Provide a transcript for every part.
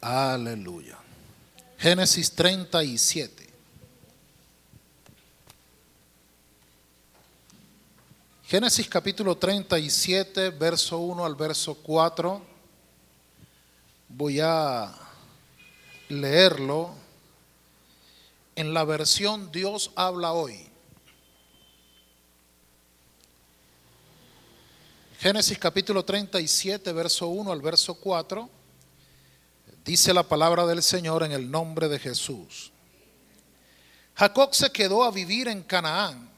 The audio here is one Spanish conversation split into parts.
Aleluya. Génesis 37. Génesis capítulo 37, verso 1 al verso 4. Voy a leerlo en la versión Dios habla hoy. Génesis capítulo 37, verso 1 al verso 4. Dice la palabra del Señor en el nombre de Jesús. Jacob se quedó a vivir en Canaán,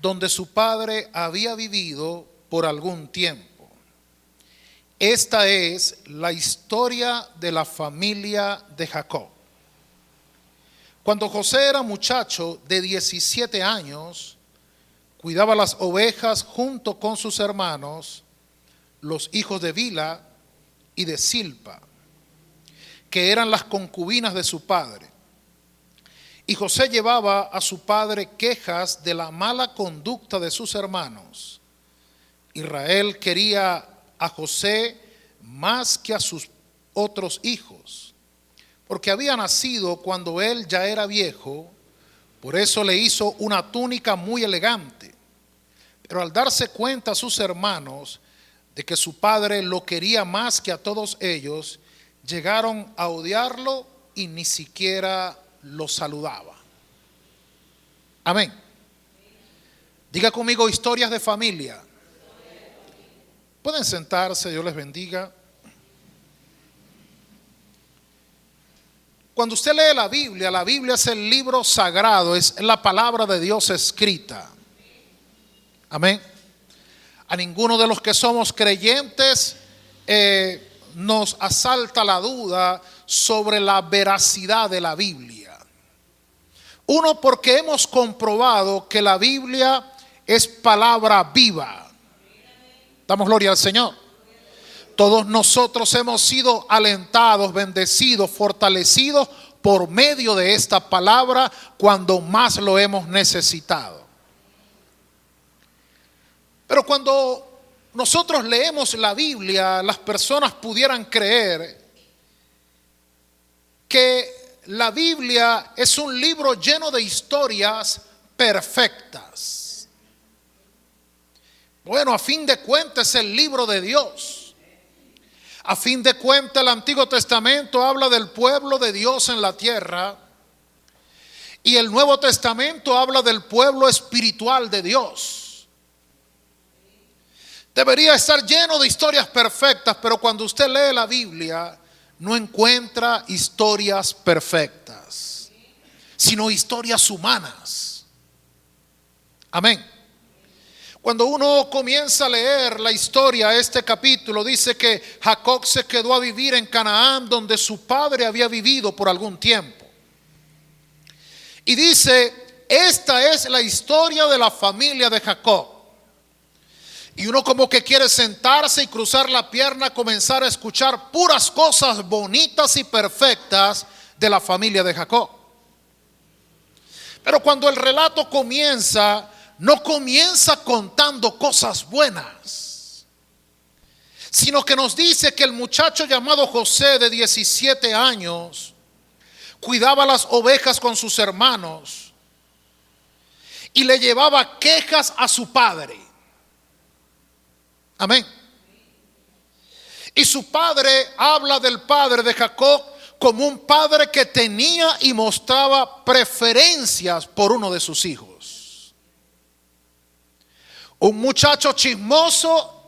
donde su padre había vivido por algún tiempo. Esta es la historia de la familia de Jacob. Cuando José era muchacho de 17 años, cuidaba las ovejas junto con sus hermanos, los hijos de Bilha y de Silpa, que eran las concubinas de su padre. Y José llevaba a su padre quejas de la mala conducta de sus hermanos. Israel quería a José más que a sus otros hijos, porque había nacido cuando él ya era viejo. Por eso le hizo una túnica muy elegante. Pero al darse cuenta sus hermanos de que su padre lo quería más que a todos ellos, llegaron a odiarlo y ni siquiera lo saludaba. Amén. Diga conmigo, historias de familia. Pueden sentarse, Dios les bendiga. Cuando usted lee la Biblia es el libro sagrado, es la palabra de Dios escrita. Amén. A ninguno de los que somos creyentes nos asalta la duda sobre la veracidad de la Biblia. Uno, porque hemos comprobado que la Biblia es palabra viva. Damos gloria al Señor. Todos nosotros hemos sido alentados, bendecidos, fortalecidos por medio de esta palabra cuando más lo hemos necesitado. Pero cuando nosotros leemos la Biblia, las personas pudieran creer que la Biblia es un libro lleno de historias perfectas. Bueno, a fin de cuentas es el libro de Dios. A fin de cuentas el Antiguo Testamento habla del pueblo de Dios en la tierra, y el Nuevo Testamento habla del pueblo espiritual de Dios. Debería estar lleno de historias perfectas, pero cuando usted lee la Biblia no encuentra historias perfectas, sino historias humanas. Amén. Cuando uno comienza a leer la historia, este capítulo dice que Jacob se quedó a vivir en Canaán, donde su padre había vivido por algún tiempo. Y dice, esta es la historia de la familia de Jacob. Y uno como que quiere sentarse y cruzar la pierna, comenzar a escuchar puras cosas bonitas y perfectas de la familia de Jacob. Pero cuando el relato comienza, no comienza contando cosas buenas, sino que nos dice que el muchacho llamado José, de 17 años, cuidaba las ovejas con sus hermanos y le llevaba quejas a su padre. Amén. Y su padre habla del padre de Jacob como un padre que tenía y mostraba preferencias por uno de sus hijos. Un muchacho chismoso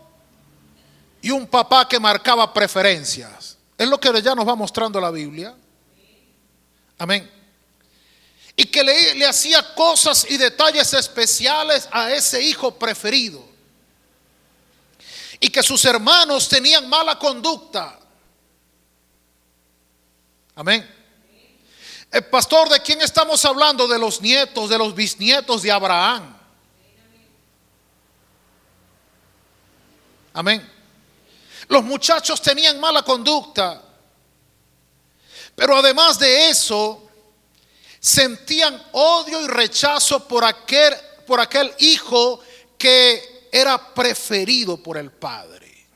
y un papá que marcaba preferencias. Es lo que ya nos va mostrando la Biblia. Amén. Y que le hacía cosas y detalles especiales a ese hijo preferido. Y que sus hermanos tenían mala conducta. Amén. El pastor, ¿de quién estamos hablando? De los nietos, de los bisnietos de Abraham. Amén. Los muchachos tenían mala conducta, pero además de eso, sentían odio y rechazo por aquel hijo que era preferido por el padre.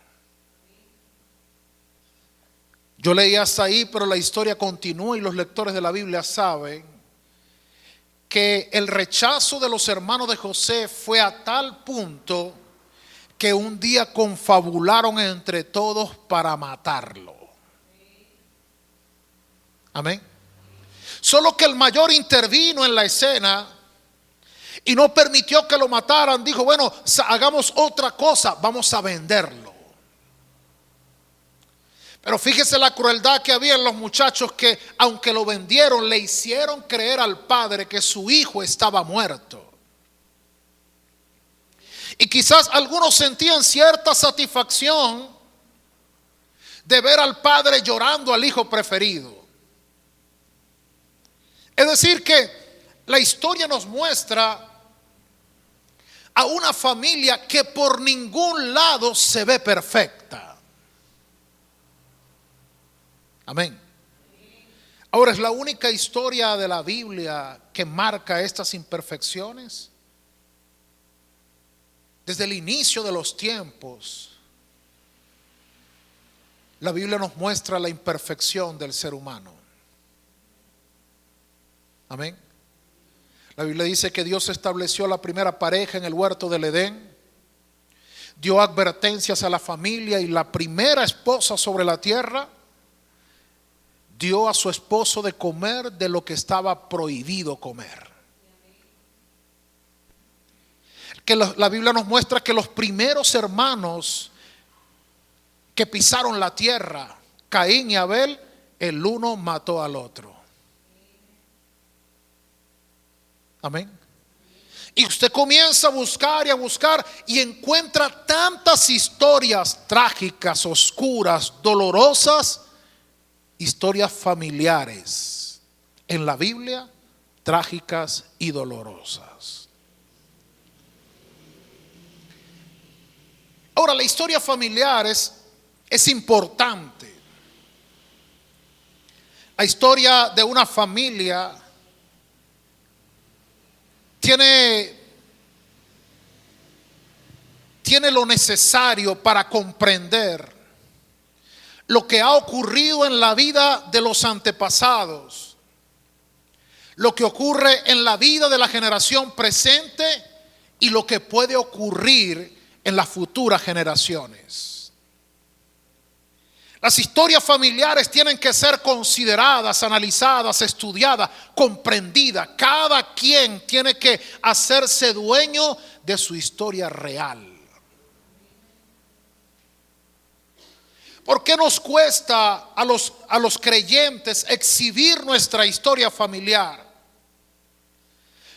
Yo leí hasta ahí, pero la historia continúa y los lectores de la Biblia saben que el rechazo de los hermanos de José fue a tal punto que un día confabularon entre todos para matarlo. Amén. Solo que el mayor intervino en la escena y no permitió que lo mataran. Dijo, bueno, hagamos otra cosa, vamos a venderlo. Pero fíjese la crueldad que había en los muchachos, que aunque lo vendieron, le hicieron creer al padre que su hijo estaba muerto. Y quizás algunos sentían cierta satisfacción de ver al padre llorando al hijo preferido. Es decir que la historia nos muestra a una familia que por ningún lado se ve perfecta. Amén. Ahora, es la única historia de la Biblia que marca estas imperfecciones. Desde el inicio de los tiempos, la Biblia nos muestra la imperfección del ser humano. Amén. La Biblia dice que Dios estableció la primera pareja en el huerto del Edén, dio advertencias a la familia, y la primera esposa sobre la tierra dio a su esposo de comer de lo que estaba prohibido comer. Que la Biblia nos muestra que los primeros hermanos que pisaron la tierra, Caín y Abel, el uno mató al otro. Amén. Y usted comienza a buscar y encuentra tantas historias trágicas, oscuras, dolorosas, historias familiares en la Biblia, trágicas y dolorosas. Ahora, la historia familiar es importante. La historia de una familia tiene lo necesario para comprender lo que ha ocurrido en la vida de los antepasados, lo que ocurre en la vida de la generación presente y lo que puede ocurrir en las futuras generaciones. Las historias familiares tienen que ser consideradas, analizadas, estudiadas, comprendidas. Cada quien tiene que hacerse dueño de su historia real. ¿Por qué nos cuesta a los creyentes exhibir nuestra historia familiar?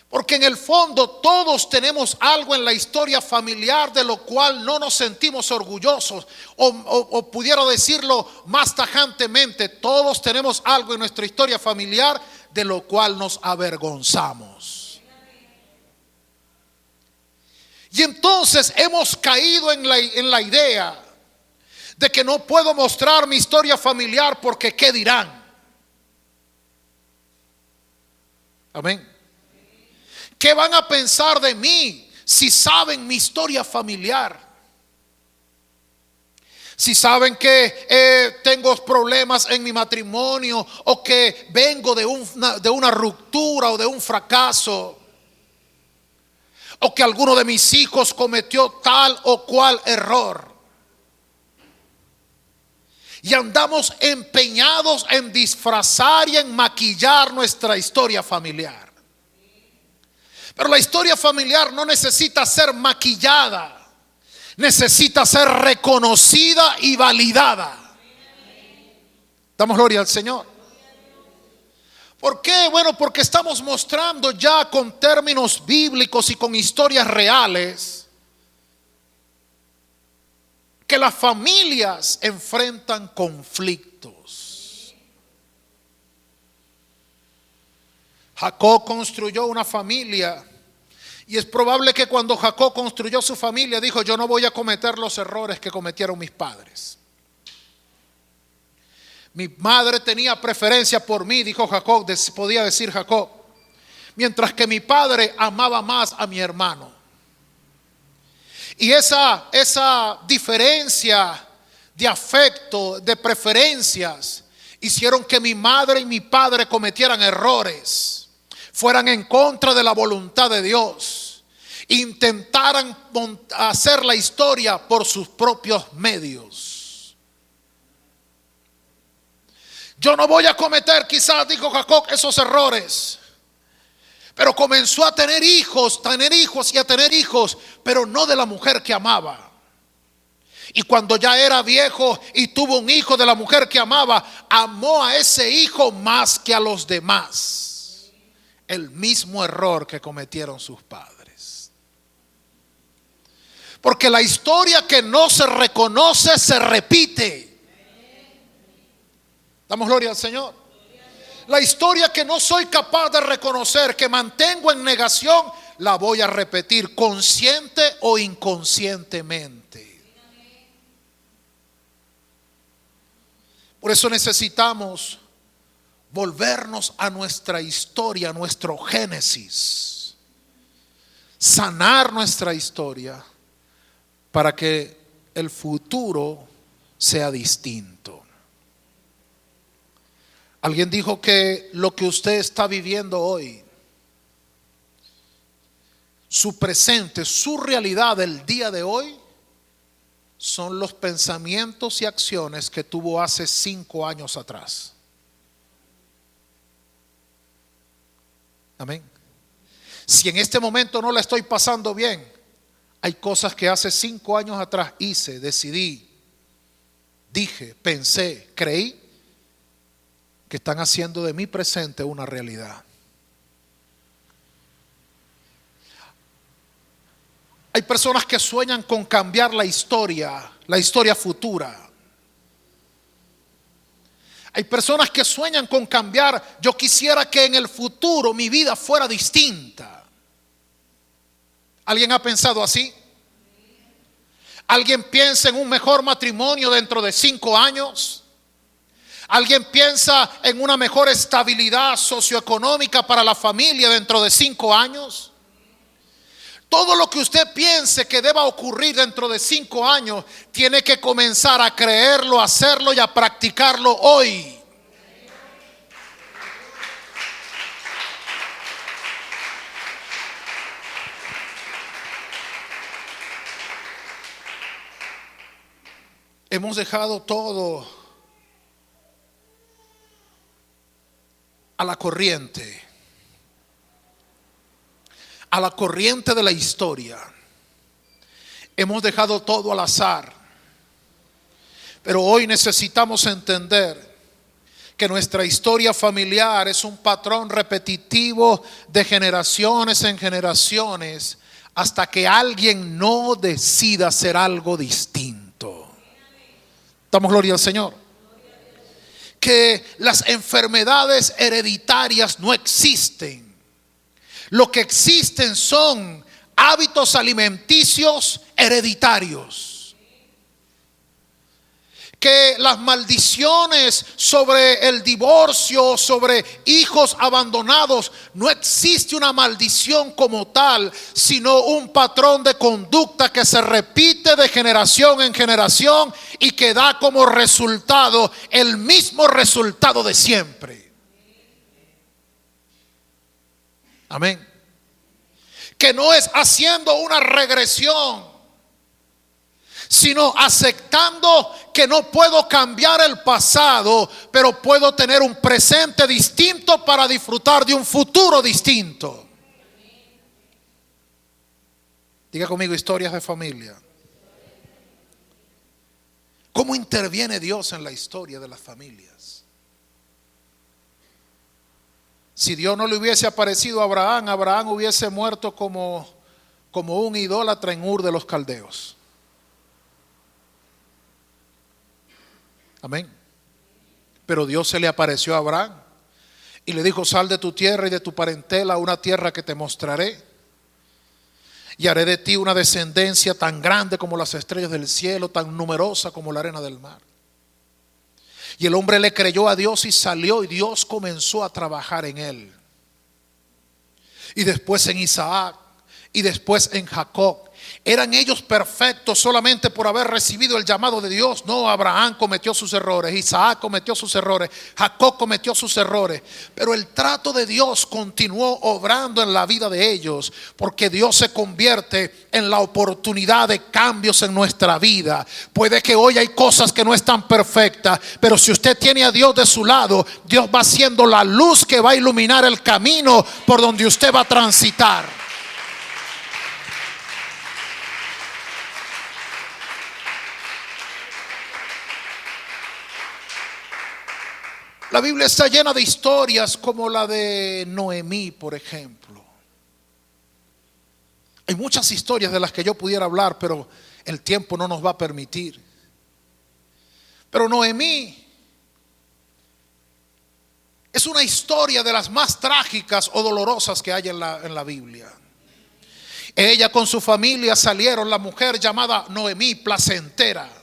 Porque en el fondo todos tenemos algo en la historia familiar de lo cual no nos sentimos orgullosos, o pudiera decirlo más tajantemente, todos tenemos algo en nuestra historia familiar de lo cual nos avergonzamos. Y entonces hemos caído en la idea de que no puedo mostrar mi historia familiar porque ¿qué dirán? Amén. ¿Qué van a pensar de mí si saben mi historia familiar? Si saben que tengo problemas en mi matrimonio, o que vengo de una ruptura o de un fracaso, o que alguno de mis hijos cometió tal o cual error. Y andamos empeñados en disfrazar y en maquillar nuestra historia familiar. Pero la historia familiar no necesita ser maquillada, necesita ser reconocida y validada. Damos gloria al Señor. ¿Por qué? Bueno, porque estamos mostrando ya con términos bíblicos y con historias reales que las familias enfrentan conflictos. Jacob construyó una familia, y es probable que cuando Jacob construyó su familia dijo: yo no voy a cometer los errores que cometieron mis padres. Mi madre tenía preferencia por mí, dijo Jacob, podía decir Jacob, mientras que mi padre amaba más a mi hermano. Y esa diferencia de afecto, de preferencias, hicieron que mi madre y mi padre cometieran errores, fueran en contra de la voluntad de Dios, intentaran hacer la historia por sus propios medios. Yo no voy a cometer, quizás, dijo Jacob, esos errores. Pero comenzó a tener hijos y a tener hijos, pero no de la mujer que amaba. Y cuando ya era viejo y tuvo un hijo de la mujer que amaba, amó a ese hijo más que a los demás. El mismo error que cometieron sus padres. Porque la historia que no se reconoce se repite. Damos gloria al Señor. La historia que no soy capaz de reconocer, que mantengo en negación, la voy a repetir consciente o inconscientemente. Por eso necesitamos volvernos a nuestra historia, a nuestro génesis, sanar nuestra historia para que el futuro sea distinto. Alguien dijo que lo que usted está viviendo hoy, su presente, su realidad del día de hoy, son los pensamientos y acciones que tuvo hace 5 años atrás. Amén. Si en este momento no la estoy pasando bien, hay cosas que hace 5 años atrás hice, decidí, dije, pensé, creí, que están haciendo de mi presente una realidad. Hay personas que sueñan con cambiar la historia futura. Hay personas que sueñan con cambiar. Yo quisiera que en el futuro mi vida fuera distinta. ¿Alguien ha pensado así? ¿Alguien piensa en un mejor matrimonio dentro de 5 años? ¿Alguien piensa en una mejor estabilidad socioeconómica para la familia dentro de 5 años? Todo lo que usted piense que deba ocurrir dentro de 5 años, tiene que comenzar a creerlo, a hacerlo y a practicarlo hoy. Hemos dejado todo a la corriente de la historia. Hemos dejado todo al azar. Pero hoy necesitamos entender que nuestra historia familiar es un patrón repetitivo de generaciones en generaciones hasta que alguien no decida hacer algo distinto. Damos gloria al Señor. Que las enfermedades hereditarias no existen. Lo que existen son hábitos alimenticios hereditarios. Que las maldiciones sobre el divorcio, sobre hijos abandonados, no existe una maldición como tal, sino un patrón de conducta que se repite de generación en generación y que da como resultado el mismo resultado de siempre. Amén. Que no es haciendo una regresión, sino aceptando que no puedo cambiar el pasado, pero puedo tener un presente distinto para disfrutar de un futuro distinto. Diga conmigo, historias de familia. ¿Cómo interviene Dios en la historia de las familias? Si Dios no le hubiese aparecido a Abraham, Abraham hubiese muerto como un idólatra en Ur de los Caldeos. Amén. Pero Dios se le apareció a Abraham y le dijo: sal de tu tierra y de tu parentela a una tierra que te mostraré, y haré de ti una descendencia tan grande como las estrellas del cielo, tan numerosa como la arena del mar. Y el hombre le creyó a Dios y salió, y Dios comenzó a trabajar en él. Y después en Isaac, y después en Jacob. ¿Eran ellos perfectos solamente por haber recibido el llamado de Dios? No, Abraham cometió sus errores, Isaac cometió sus errores, Jacob cometió sus errores. Pero el trato de Dios continuó obrando en la vida de ellos, porque Dios se convierte en la oportunidad de cambios en nuestra vida. Puede que hoy hay cosas que no están perfectas, pero si usted tiene a Dios de su lado, Dios va siendo la luz que va a iluminar el camino por donde usted va a transitar. La Biblia está llena de historias como la de Noemí, por ejemplo. Hay muchas historias de las que yo pudiera hablar, pero el tiempo no nos va a permitir. Pero Noemí es una historia de las más trágicas o dolorosas que hay en la Biblia. Ella con su familia salieron, la mujer llamada Noemí, placentera.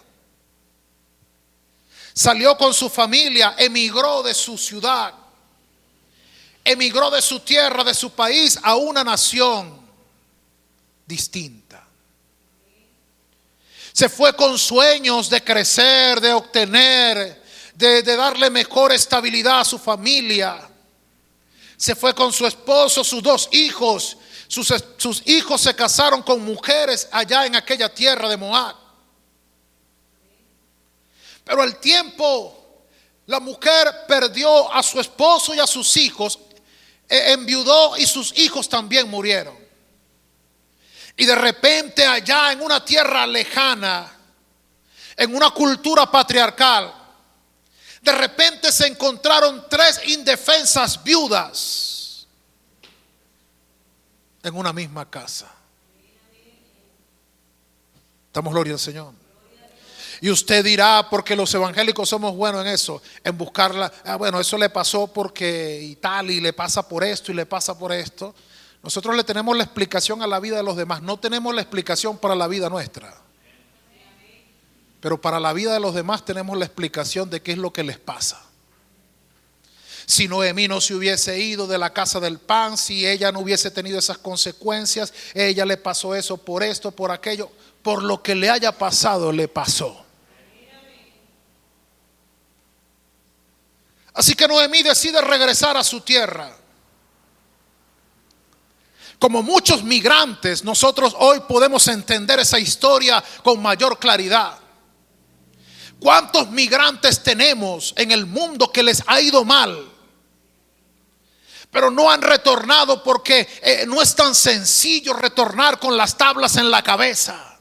Salió con su familia, emigró de su ciudad, emigró de su tierra, de su país a una nación distinta. Se fue con sueños de crecer, de obtener, de darle mejor estabilidad a su familia. Se fue con su esposo, sus 2 hijos. Sus hijos se casaron con mujeres allá en aquella tierra de Moab. Pero al tiempo, la mujer perdió a su esposo y a sus hijos, enviudó y sus hijos también murieron. Y de repente allá en una tierra lejana, en una cultura patriarcal, de repente se encontraron 3 indefensas viudas en una misma casa. Damos gloria al Señor. Y usted dirá, porque los evangélicos somos buenos en eso, en buscarla. Bueno, eso le pasó porque y tal, y le pasa por esto y le pasa por esto. Nosotros le tenemos la explicación a la vida de los demás, no tenemos la explicación para la vida nuestra. Pero para la vida de los demás tenemos la explicación de qué es lo que les pasa. Si Noemí no se hubiese ido de la casa del pan, si ella no hubiese tenido esas consecuencias, ella le pasó eso por esto, por aquello, por lo que le haya pasado, le pasó. Así que Noemí decide regresar a su tierra. Como muchos migrantes, nosotros hoy podemos entender esa historia con mayor claridad. ¿Cuántos migrantes tenemos en el mundo que les ha ido mal? Pero no han retornado porque no es tan sencillo retornar con las tablas en la cabeza.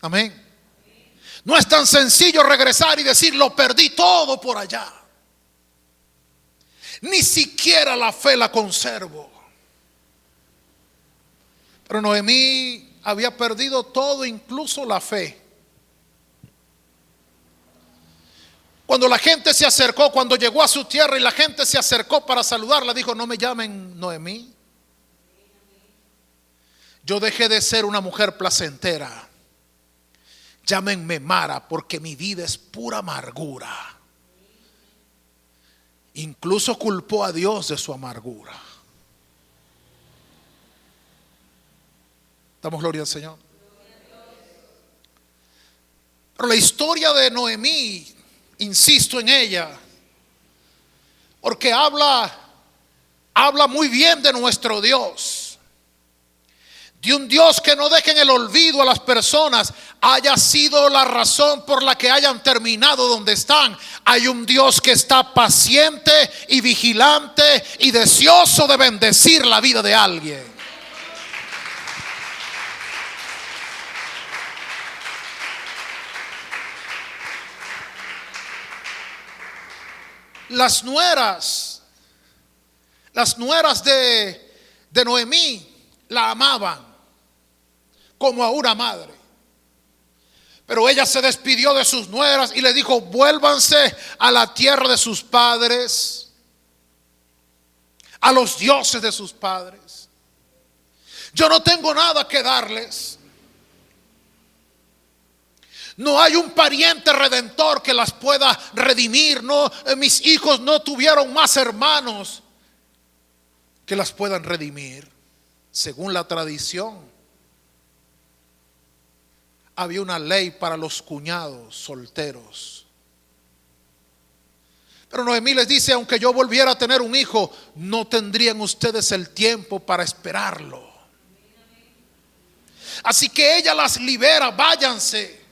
Amén. No es tan sencillo regresar y decir lo perdí todo por allá. Ni siquiera la fe la conservo. Pero Noemí había perdido todo, incluso la fe. Cuando la gente se acercó, cuando llegó a su tierra y la gente se acercó para saludarla, dijo: no me llamen Noemí. Yo dejé de ser una mujer placentera. Llámenme Mara, porque mi vida es pura amargura. Incluso culpó a Dios de su amargura. Damos gloria al Señor. Pero la historia de Noemí, insisto en ella, porque habla muy bien de nuestro Dios. De un Dios que no deja en el olvido a las personas, haya sido la razón por la que hayan terminado donde están. Hay un Dios que está paciente y vigilante y deseoso de bendecir la vida de alguien. Las nueras de Noemí la amaban como a una madre. Pero ella se despidió de sus nueras y le dijo: vuélvanse a la tierra de sus padres, a los dioses de sus padres. Yo no tengo nada que darles. No hay un pariente redentor que las pueda redimir. No, mis hijos no tuvieron más hermanos que las puedan redimir. según la tradición, había una ley para los cuñados solteros. Pero Noemí les dice: aunque yo volviera a tener un hijo, no tendrían ustedes el tiempo para esperarlo. Así que ella las libera: váyanse.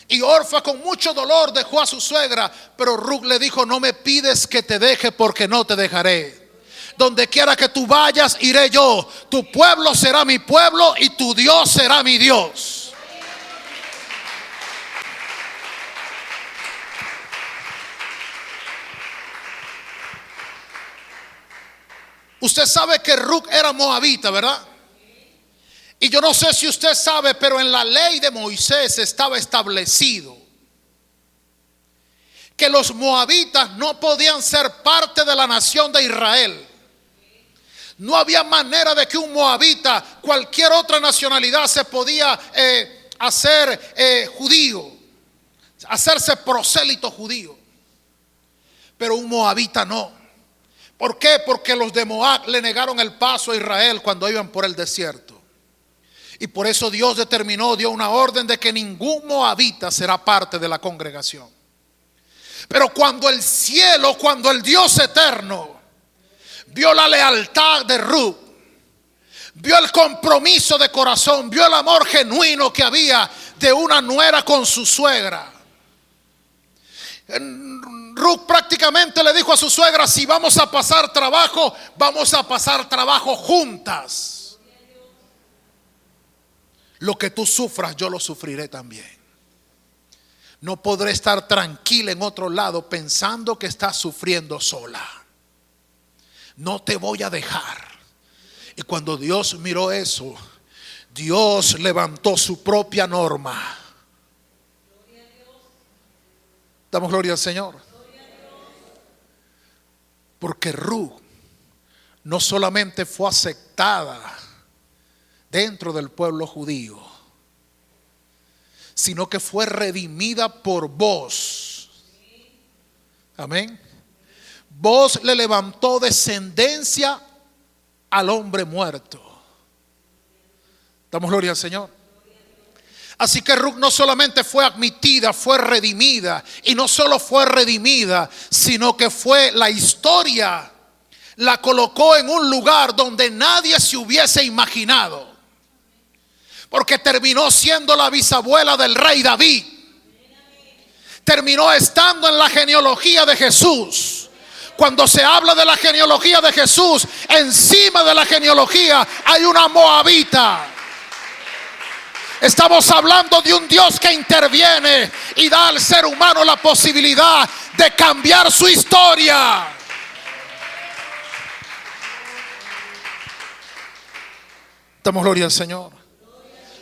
Y Orfa con mucho dolor dejó a su suegra, pero Ruth le dijo: no me pides que te deje, porque no te dejaré. Donde quiera que tú vayas, iré yo. Tu pueblo será mi pueblo y tu Dios será mi Dios. Usted sabe que Ruth era moabita, ¿verdad? Y yo no sé si usted sabe, pero en la ley de Moisés estaba establecido que los moabitas no podían ser parte de la nación de Israel. No había manera de que un moabita, cualquier otra nacionalidad, se podía hacer judío, hacerse prosélito judío. Pero un moabita no. ¿Por qué? Porque los de Moab le negaron el paso a Israel cuando iban por el desierto. Y por eso Dios dio una orden de que ningún moabita será parte de la congregación. Pero cuando el cielo, cuando el Dios eterno vio la lealtad de Ruth, vio el compromiso de corazón, vio el amor genuino que había de una nuera con su suegra, Ruth prácticamente le dijo a su suegra: si vamos a pasar trabajo, vamos a pasar trabajo juntas. Lo que tú sufras, yo lo sufriré también. No podré estar tranquila en otro lado pensando que estás sufriendo sola. No te voy a dejar. Y cuando Dios miró eso, Dios levantó su propia norma. Damos gloria al Señor. Porque Ruth no solamente fue aceptada dentro del pueblo judío, sino que fue redimida por Boaz. Amén. Boaz le levantó descendencia al hombre muerto. Damos gloria al Señor. Así que Ruth no solamente fue admitida, fue redimida. Y no solo fue redimida, sino que fue la historia, la colocó en un lugar donde nadie se hubiese imaginado. Porque terminó siendo la bisabuela del rey David. Terminó estando en la genealogía de Jesús. Cuando se habla de la genealogía de Jesús, encima de la genealogía hay una moabita. Estamos hablando de un Dios que interviene y da al ser humano la posibilidad de cambiar su historia. Damos gloria al Señor.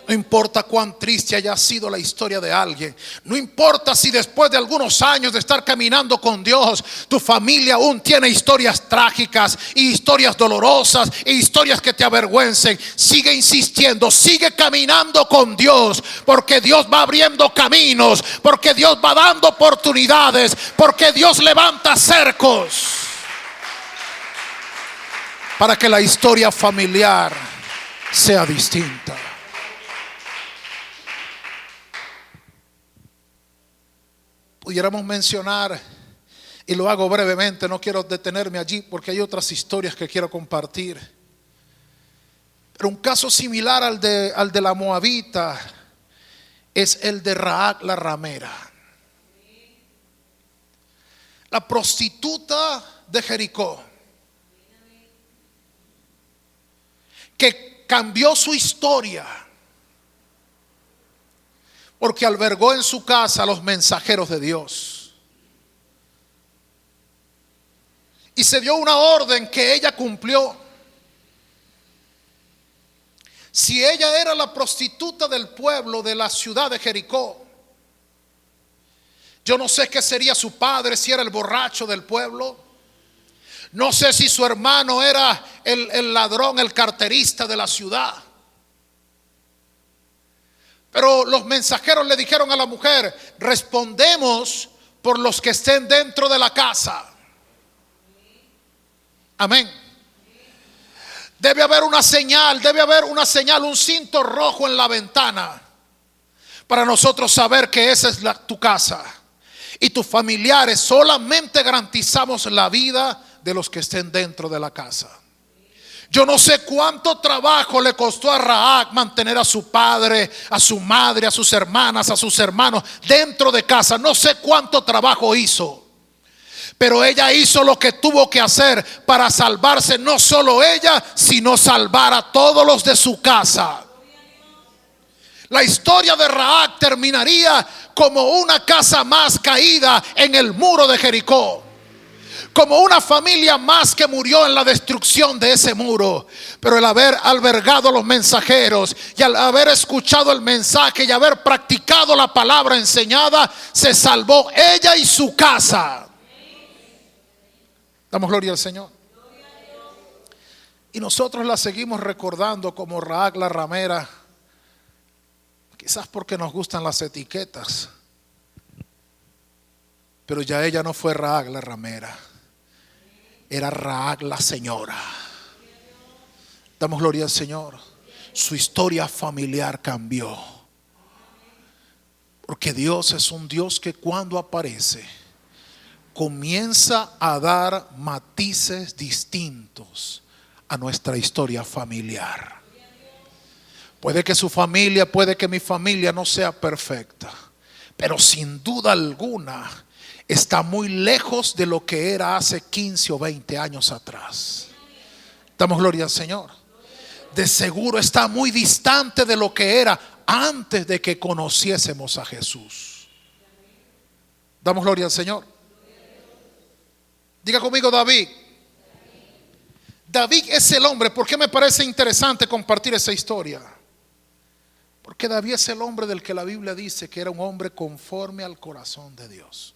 No importa cuán triste haya sido la historia de alguien. No importa si después de algunos años de estar caminando con Dios, tu familia aún tiene historias trágicas y historias dolorosas e historias que te avergüencen. Sigue insistiendo, sigue caminando con Dios, porque Dios va abriendo caminos, porque Dios va dando oportunidades, porque Dios levanta cercos para que la historia familiar sea distinta. Pudiéramos mencionar, y lo hago brevemente, no quiero detenerme allí porque hay otras historias que quiero compartir. Pero un caso similar al de la moabita es el de Rahab la ramera, la prostituta de Jericó, que cambió su historia porque albergó en su casa a los mensajeros de Dios. Y se dio una orden que ella cumplió. Si ella era la prostituta del pueblo, de la ciudad de Jericó, yo no sé qué sería su padre, si era el borracho del pueblo. No sé si su hermano era el ladrón, el carterista de la ciudad. Pero los mensajeros le dijeron a la mujer: respondemos por los que estén dentro de la casa. Amén. Debe haber una señal, un cinto rojo en la ventana para nosotros saber que esa es tu casa. Y tus familiares solamente garantizamos la vida de los que estén dentro de la casa. Yo no sé cuánto trabajo le costó a Rahab mantener a su padre, a su madre, a sus hermanas, a sus hermanos dentro de casa. No sé cuánto trabajo hizo, pero ella hizo lo que tuvo que hacer para salvarse, no solo ella, sino salvar a todos los de su casa. La historia de Rahab terminaría como una casa más caída en el muro de Jericó, como una familia más que murió en la destrucción de ese muro. Pero el haber albergado a los mensajeros y al haber escuchado el mensaje y haber practicado la palabra enseñada, se salvó ella y su casa. Damos gloria al Señor. Y nosotros la seguimos recordando como Rahab la ramera, quizás porque nos gustan las etiquetas. Pero ya ella no fue Rahab la ramera, era Rahab la señora. Damos gloria al Señor. Su historia familiar cambió, porque Dios es un Dios que cuando aparece comienza a dar matices distintos a nuestra historia familiar. Puede que su familia, puede que mi familia no sea perfecta, pero sin duda alguna está muy lejos de lo que era hace 15 o 20 años atrás. Damos gloria al Señor. De seguro está muy distante de lo que era antes de que conociésemos a Jesús. Damos gloria al Señor. Diga conmigo David. David es el hombre. ¿Por qué me parece interesante compartir esa historia? Porque David es el hombre del que la Biblia dice que era un hombre conforme al corazón de Dios.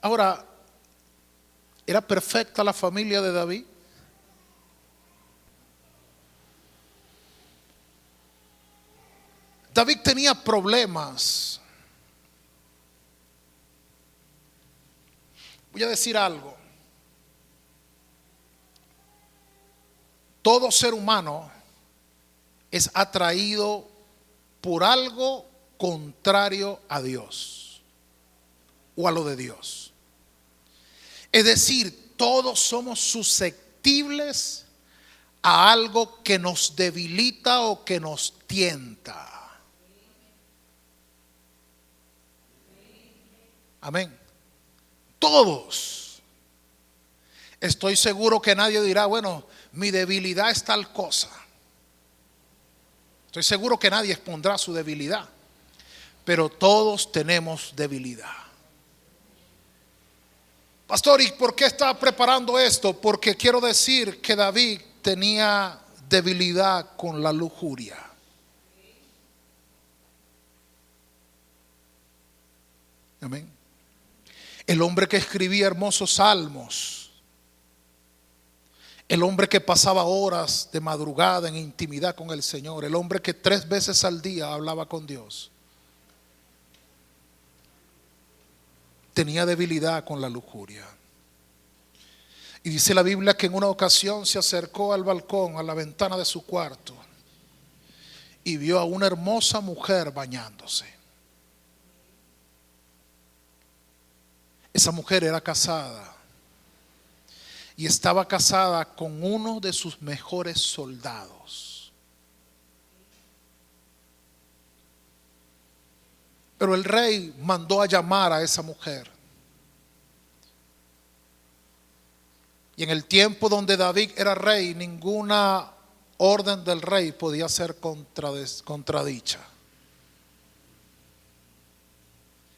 Ahora, ¿era perfecta la familia de David? David tenía problemas. Voy a decir algo. Todo ser humano es atraído por algo contrario a Dios o a lo de Dios. Es decir, todos somos susceptibles a algo que nos debilita o que nos tienta. Amén. Todos. Estoy seguro que nadie dirá, bueno, mi debilidad es tal cosa. Estoy seguro que nadie expondrá su debilidad, pero todos tenemos debilidad. Pastor, ¿y por qué está preparando esto? Porque quiero decir que David tenía debilidad con la lujuria. Amén. El hombre que escribía hermosos salmos, el hombre que pasaba horas de madrugada en intimidad con el Señor, el hombre que 3 veces al día hablaba con Dios, tenía debilidad con la lujuria. Y dice la Biblia que en una ocasión se acercó al balcón, a la ventana de su cuarto, y vio a una hermosa mujer bañándose. Esa mujer era casada y estaba casada con uno de sus mejores soldados. Pero el rey mandó a llamar a esa mujer. Y en el tiempo donde David era rey, ninguna orden del rey podía ser contradicha.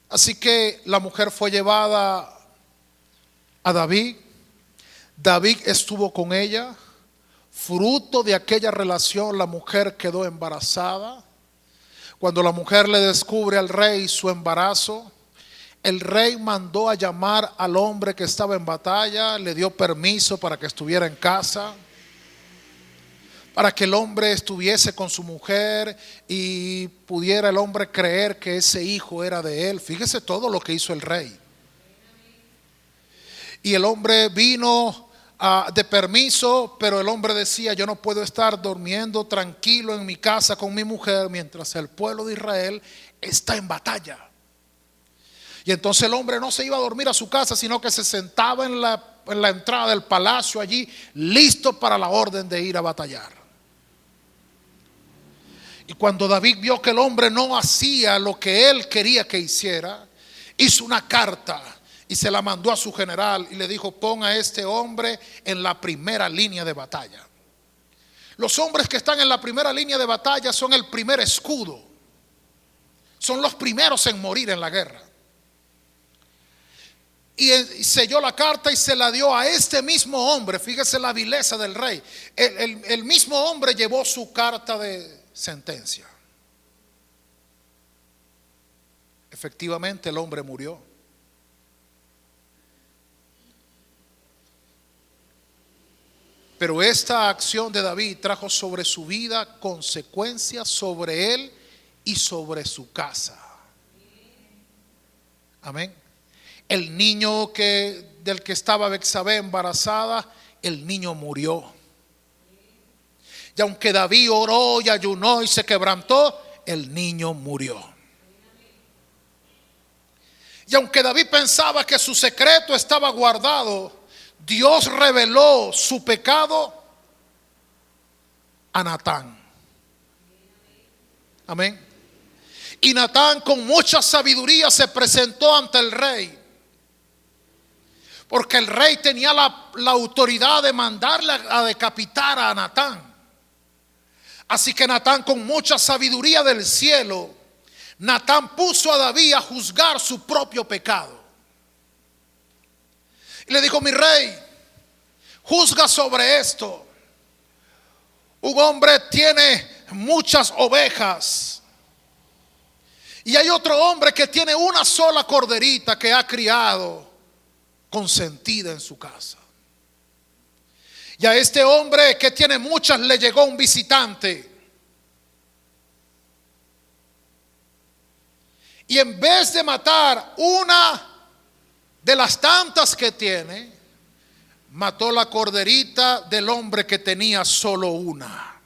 Así que la mujer fue llevada a David. David estuvo con ella. Fruto de aquella relación, la mujer quedó embarazada. Cuando la mujer le descubre al rey su embarazo, el rey mandó a llamar al hombre que estaba en batalla, le dio permiso para que estuviera en casa, para que el hombre estuviese con su mujer y pudiera el hombre creer que ese hijo era de él. Fíjese todo lo que hizo el rey. Y el hombre vino de permiso, pero el hombre decía: yo no puedo estar durmiendo tranquilo en mi casa con mi mujer mientras el pueblo de Israel está en batalla. Y entonces el hombre no se iba a dormir a su casa, sino que se sentaba en la entrada del palacio allí, listo para la orden de ir a batallar. Y cuando David vio que el hombre no hacía lo que él quería que hiciera, hizo una carta y se la mandó a su general y le dijo: pon a este hombre en la primera línea de batalla. Los hombres que están en la primera línea de batalla son el primer escudo, son los primeros en morir en la guerra. Y selló la carta y se la dio a este mismo hombre. Fíjese la vileza del rey. El mismo hombre llevó su carta de sentencia. Efectivamente, el hombre murió. Pero esta acción de David trajo sobre su vida consecuencias sobre él y sobre su casa. Amén. El niño del que estaba Betsabé embarazada, el niño murió. Y aunque David oró y ayunó y se quebrantó, el niño murió. Y aunque David pensaba que su secreto estaba guardado, Dios reveló su pecado a Natán. Amén. Y Natán con mucha sabiduría se presentó ante el rey, porque el rey tenía la autoridad de mandarle a decapitar a Natán. Así que Natán, con mucha sabiduría del cielo, Natán puso a David a juzgar su propio pecado. Y le dijo: mi rey, juzga sobre esto. Un hombre tiene muchas ovejas y hay otro hombre que tiene una sola corderita que ha criado consentida en su casa. Y a este hombre que tiene muchas le llegó un visitante, y en vez de matar una de las tantas que tiene, mató la corderita del hombre que tenía solo una.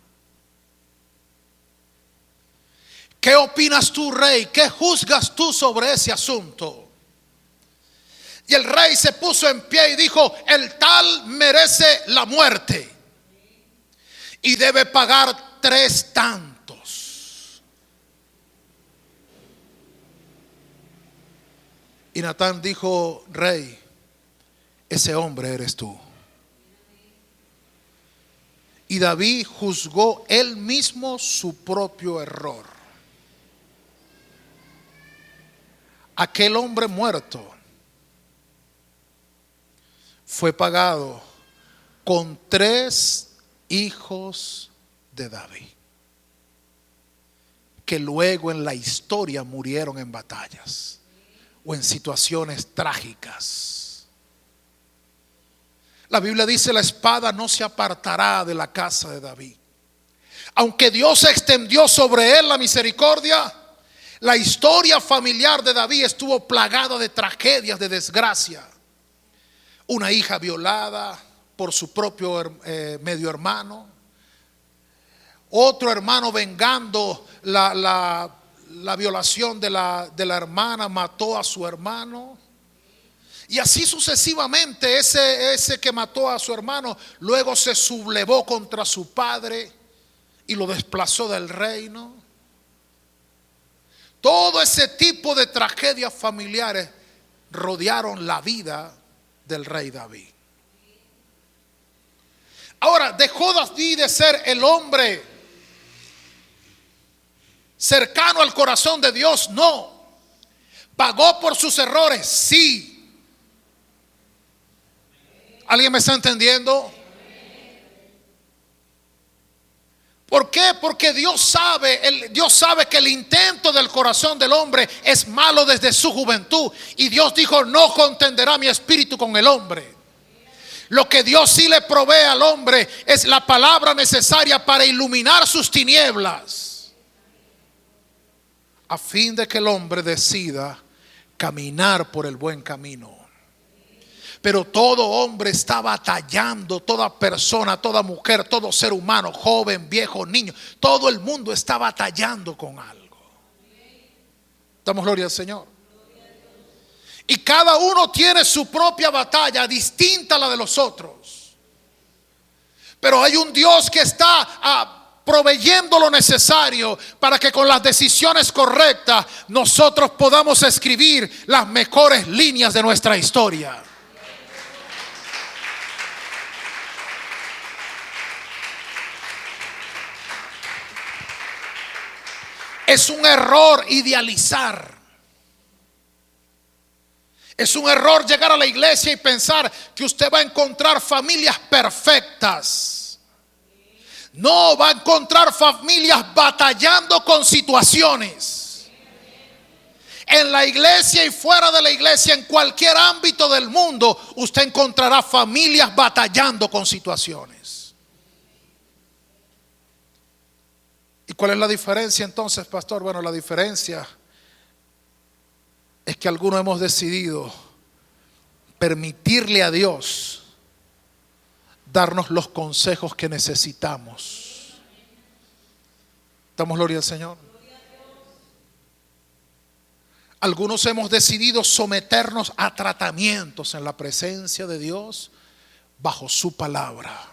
¿Qué opinas tú, rey? ¿Qué juzgas tú sobre ese asunto? Y el rey se puso en pie y dijo: el tal merece la muerte y debe pagar 3 tantos. Y Natán dijo: rey, ese hombre eres tú. Y David juzgó él mismo su propio error. Aquel hombre muerto fue pagado con 3 hijos de David, que luego en la historia murieron en batallas o en situaciones trágicas. La Biblia dice: la espada no se apartará de la casa de David. Aunque Dios extendió sobre él la misericordia, la historia familiar de David estuvo plagada de tragedias, de desgracia. Una hija violada por su propio medio hermano. Otro hermano, vengando la violación de la hermana, mató a su hermano. Y así sucesivamente. Ese que mató a su hermano luego se sublevó contra su padre y lo desplazó del reino. Todo ese tipo de tragedias familiares rodearon la vida del rey David. Ahora, ¿dejó David de ser el hombre cercano al corazón de Dios? No. ¿Pagó por sus errores? Sí. ¿Alguien me está entendiendo? ¿Por qué? Porque Dios sabe que el intento del corazón del hombre es malo desde su juventud. Y Dios dijo: no contenderá mi espíritu con el hombre. Lo que Dios sí le provee al hombre es la palabra necesaria para iluminar sus tinieblas, a fin de que el hombre decida caminar por el buen camino. Pero todo hombre está batallando, toda persona, toda mujer, todo ser humano, joven, viejo, niño, todo el mundo está batallando con algo. Damos gloria al Señor. Y cada uno tiene su propia batalla, distinta a la de los otros. Pero hay un Dios que está proveyendo lo necesario para que con las decisiones correctas nosotros podamos escribir las mejores líneas de nuestra historia. Es un error idealizar. Es un error llegar a la iglesia y pensar que usted va a encontrar familias perfectas. No, va a encontrar familias batallando con situaciones. En la iglesia y fuera de la iglesia, en cualquier ámbito del mundo, usted encontrará familias batallando con situaciones. ¿Y cuál es la diferencia entonces, pastor? Bueno, la diferencia es que algunos hemos decidido permitirle a Dios darnos los consejos que necesitamos. Damos gloria al Señor. Algunos hemos decidido someternos a tratamientos en la presencia de Dios bajo su palabra.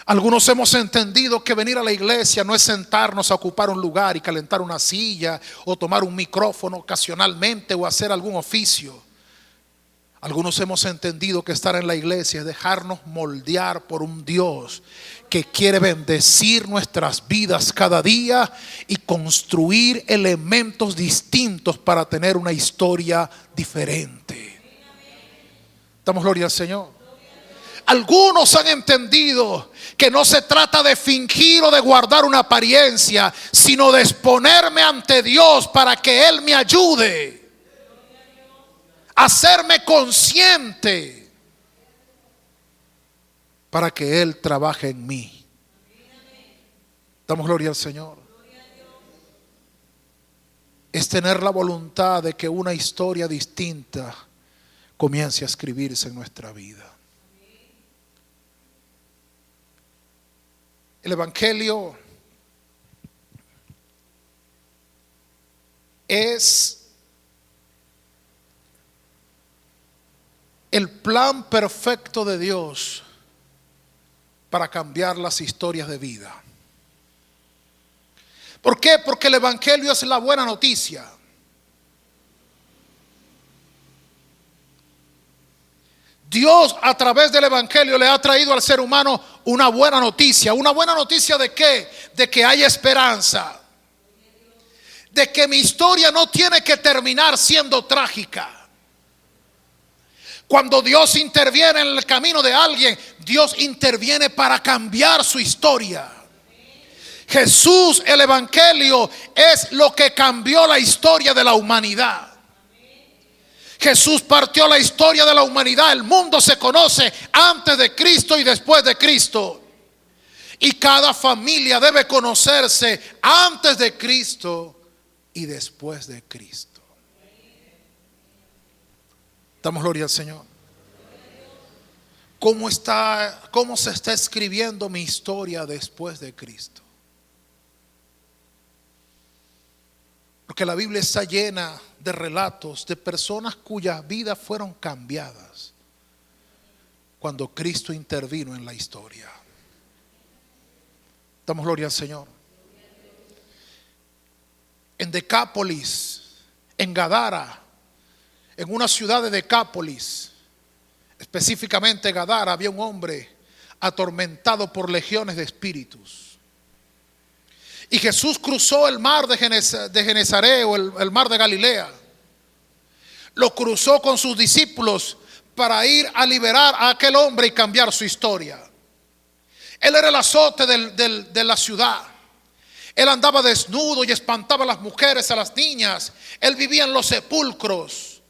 Algunos hemos entendido que venir a la iglesia no es sentarnos a ocupar un lugar y calentar una silla o tomar un micrófono ocasionalmente o hacer algún oficio. Algunos hemos entendido que estar en la iglesia es dejarnos moldear por un Dios que quiere bendecir nuestras vidas cada día y construir elementos distintos para tener una historia diferente. Damos gloria al Señor. Algunos han entendido que no se trata de fingir o de guardar una apariencia, sino de exponerme ante Dios para que Él me ayude a hacerme consciente, para que Él trabaje en mí. Damos gloria al Señor. Es tener la voluntad de que una historia distinta comience a escribirse en nuestra vida. El Evangelio es el plan perfecto de Dios para cambiar las historias de vida. ¿Por qué? Porque el Evangelio es la buena noticia. Dios a través del Evangelio le ha traído al ser humano una buena noticia. ¿Una buena noticia de qué? De que hay esperanza. De que mi historia no tiene que terminar siendo trágica. Cuando Dios interviene en el camino de alguien, Dios interviene para cambiar su historia. Jesús, el Evangelio, es lo que cambió la historia de la humanidad. Jesús partió la historia de la humanidad. El mundo se conoce antes de Cristo y después de Cristo. Y cada familia debe conocerse antes de Cristo y después de Cristo. Damos gloria al Señor. ¿Cómo se está escribiendo mi historia después de Cristo? Porque la Biblia está llena de relatos de personas cuyas vidas fueron cambiadas cuando Cristo intervino en la historia. Damos gloria al Señor. En Decápolis, en Gadara, en una ciudad de Decápolis, específicamente Gadara, había un hombre atormentado por legiones de espíritus. Y Jesús cruzó el mar de Genesaret o el mar de Galilea. Lo cruzó con sus discípulos para ir a liberar a aquel hombre y cambiar su historia. Él era el azote de la ciudad. Él andaba desnudo y espantaba a las mujeres, a las niñas. Él vivía en los sepulcros.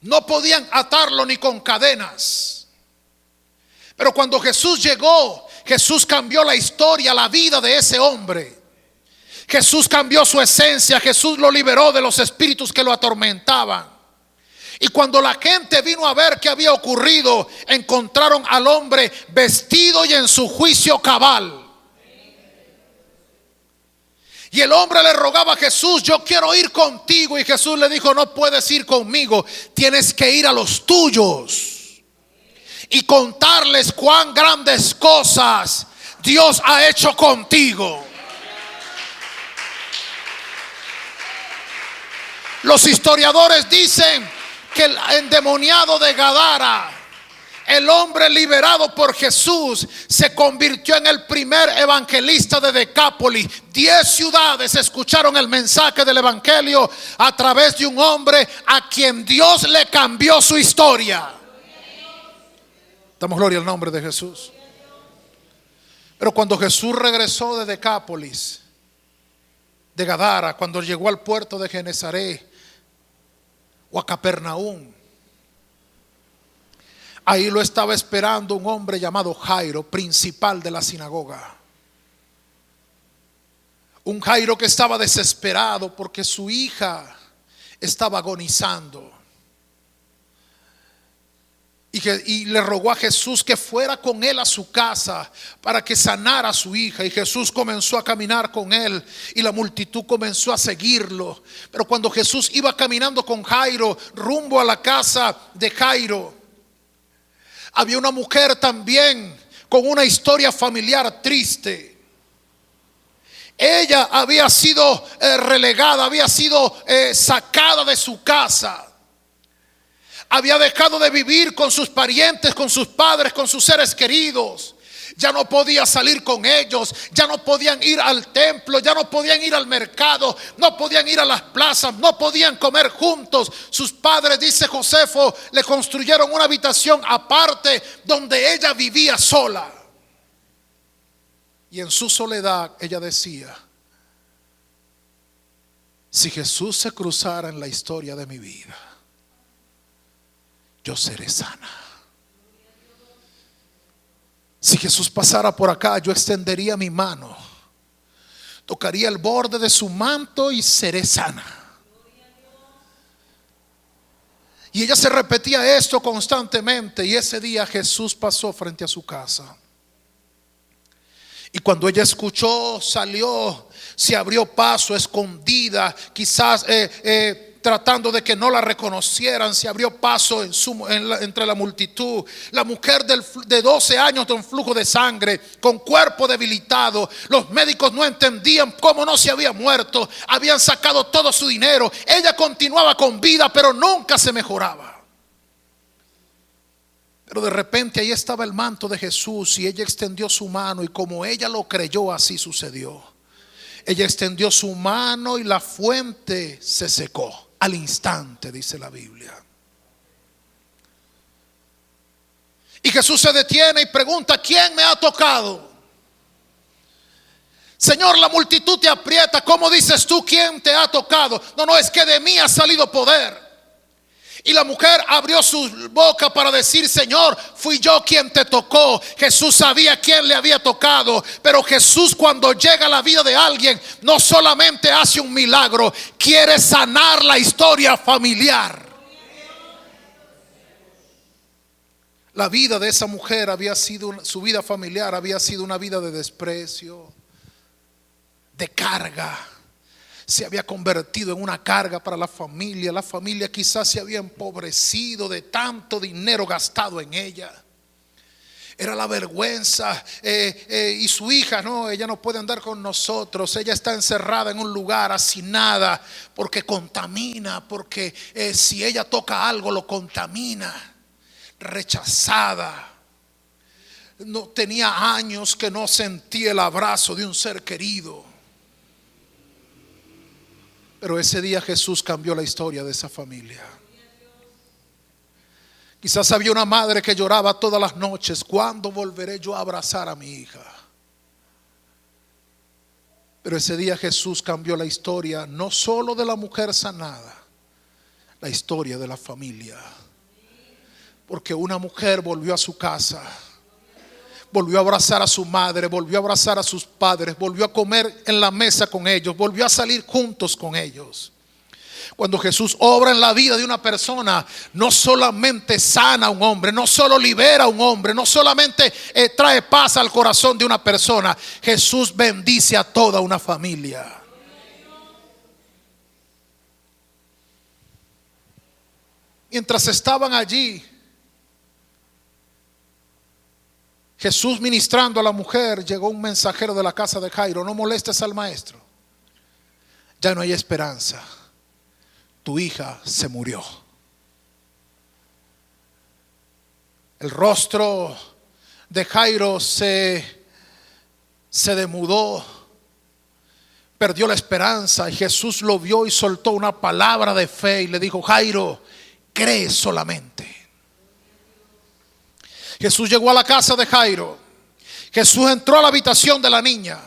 No podían atarlo ni con cadenas. Pero cuando Jesús llegó, Jesús cambió la historia, la vida de ese hombre. Jesús cambió su esencia. Jesús lo liberó de los espíritus que lo atormentaban. Y cuando la gente vino a ver qué había ocurrido, encontraron al hombre vestido y en su juicio cabal. Y el hombre le rogaba a Jesús: yo quiero ir contigo. Y Jesús le dijo: no puedes ir conmigo, tienes que ir a los tuyos y contarles cuán grandes cosas Dios ha hecho contigo. Los historiadores dicen que el endemoniado de Gadara, el hombre liberado por Jesús, se convirtió en el primer evangelista de Decápolis. 10 ciudades escucharon el mensaje del evangelio a través de un hombre a quien Dios le cambió su historia. Damos gloria al nombre de Jesús. Pero cuando Jesús regresó de Decápolis, de Gadara, cuando llegó al puerto de Genesaret o a Capernaum, ahí lo estaba esperando un hombre llamado Jairo, principal de la sinagoga. Un Jairo que estaba desesperado porque su hija estaba agonizando. Y le rogó a Jesús que fuera con él a su casa para que sanara a su hija. Y Jesús comenzó a caminar con él y la multitud comenzó a seguirlo. Pero cuando Jesús iba caminando con Jairo rumbo a la casa de Jairo, había una mujer también con una historia familiar triste. Ella había sido relegada, había sido sacada de su casa. Había dejado de vivir con sus parientes, con sus padres, con sus seres queridos. Ya no podía salir con ellos, ya no podían ir al templo, ya no podían ir al mercado, no podían ir a las plazas, no podían comer juntos. Sus padres, dice Josefo, le construyeron una habitación aparte donde ella vivía sola. Y en su soledad ella decía: si Jesús se cruzara en la historia de mi vida, yo seré sana. Si Jesús pasara por acá, yo extendería mi mano, tocaría el borde de su manto y seré sana. Y ella se repetía esto constantemente. Y ese día Jesús pasó frente a su casa. Y cuando ella escuchó, salió, se abrió paso escondida, quizás tratando de que no la reconocieran. Se abrió paso entre la multitud. La mujer de 12 años de un flujo de sangre, con cuerpo debilitado. Los médicos no entendían cómo no se había muerto. Habían sacado todo su dinero. Ella continuaba con vida, pero nunca se mejoraba. Pero de repente ahí estaba el manto de Jesús y ella extendió su mano, y como ella lo creyó, así sucedió. Ella extendió su mano y la fuente se secó al instante, dice la Biblia. Y Jesús se detiene y pregunta: ¿quién me ha tocado? Señor, la multitud te aprieta, ¿cómo dices tú quién te ha tocado? No, es que de mí ha salido poder. Y la mujer abrió su boca para decir: Señor, fui yo quien te tocó. Jesús sabía quién le había tocado. Pero Jesús, cuando llega a la vida de alguien, no solamente hace un milagro, quiere sanar la historia familiar. La vida de esa mujer había sido, su vida familiar había sido una vida de desprecio, de carga. Se había convertido en una carga para la familia. La familia quizás se había empobrecido de tanto dinero gastado en ella. Era la vergüenza. Y su hija, no, ella no puede andar con nosotros. Ella está encerrada en un lugar hacinada porque contamina, porque si ella toca algo lo contamina. Rechazada. No tenía años que no sentía el abrazo de un ser querido. Pero ese día Jesús cambió la historia de esa familia. Quizás había una madre que lloraba todas las noches: ¿cuándo volveré yo a abrazar a mi hija? Pero ese día Jesús cambió la historia, no solo de la mujer sanada, la historia de la familia. Porque una mujer volvió a su casa, volvió a abrazar a su madre, volvió a abrazar a sus padres, volvió a comer en la mesa con ellos, volvió a salir juntos con ellos. Cuando Jesús obra en la vida de una persona, no solamente sana a un hombre, no solo libera a un hombre, no solamente trae paz al corazón de una persona. Jesús bendice a toda una familia. Mientras estaban allí, Jesús ministrando a la mujer, llegó un mensajero de la casa de Jairo: no molestes al maestro, ya no hay esperanza, tu hija se murió. El rostro de Jairo se demudó, perdió la esperanza, y Jesús lo vio y soltó una palabra de fe y le dijo: Jairo, cree solamente. Jesús llegó a la casa de Jairo. Jesús entró a la habitación de la niña.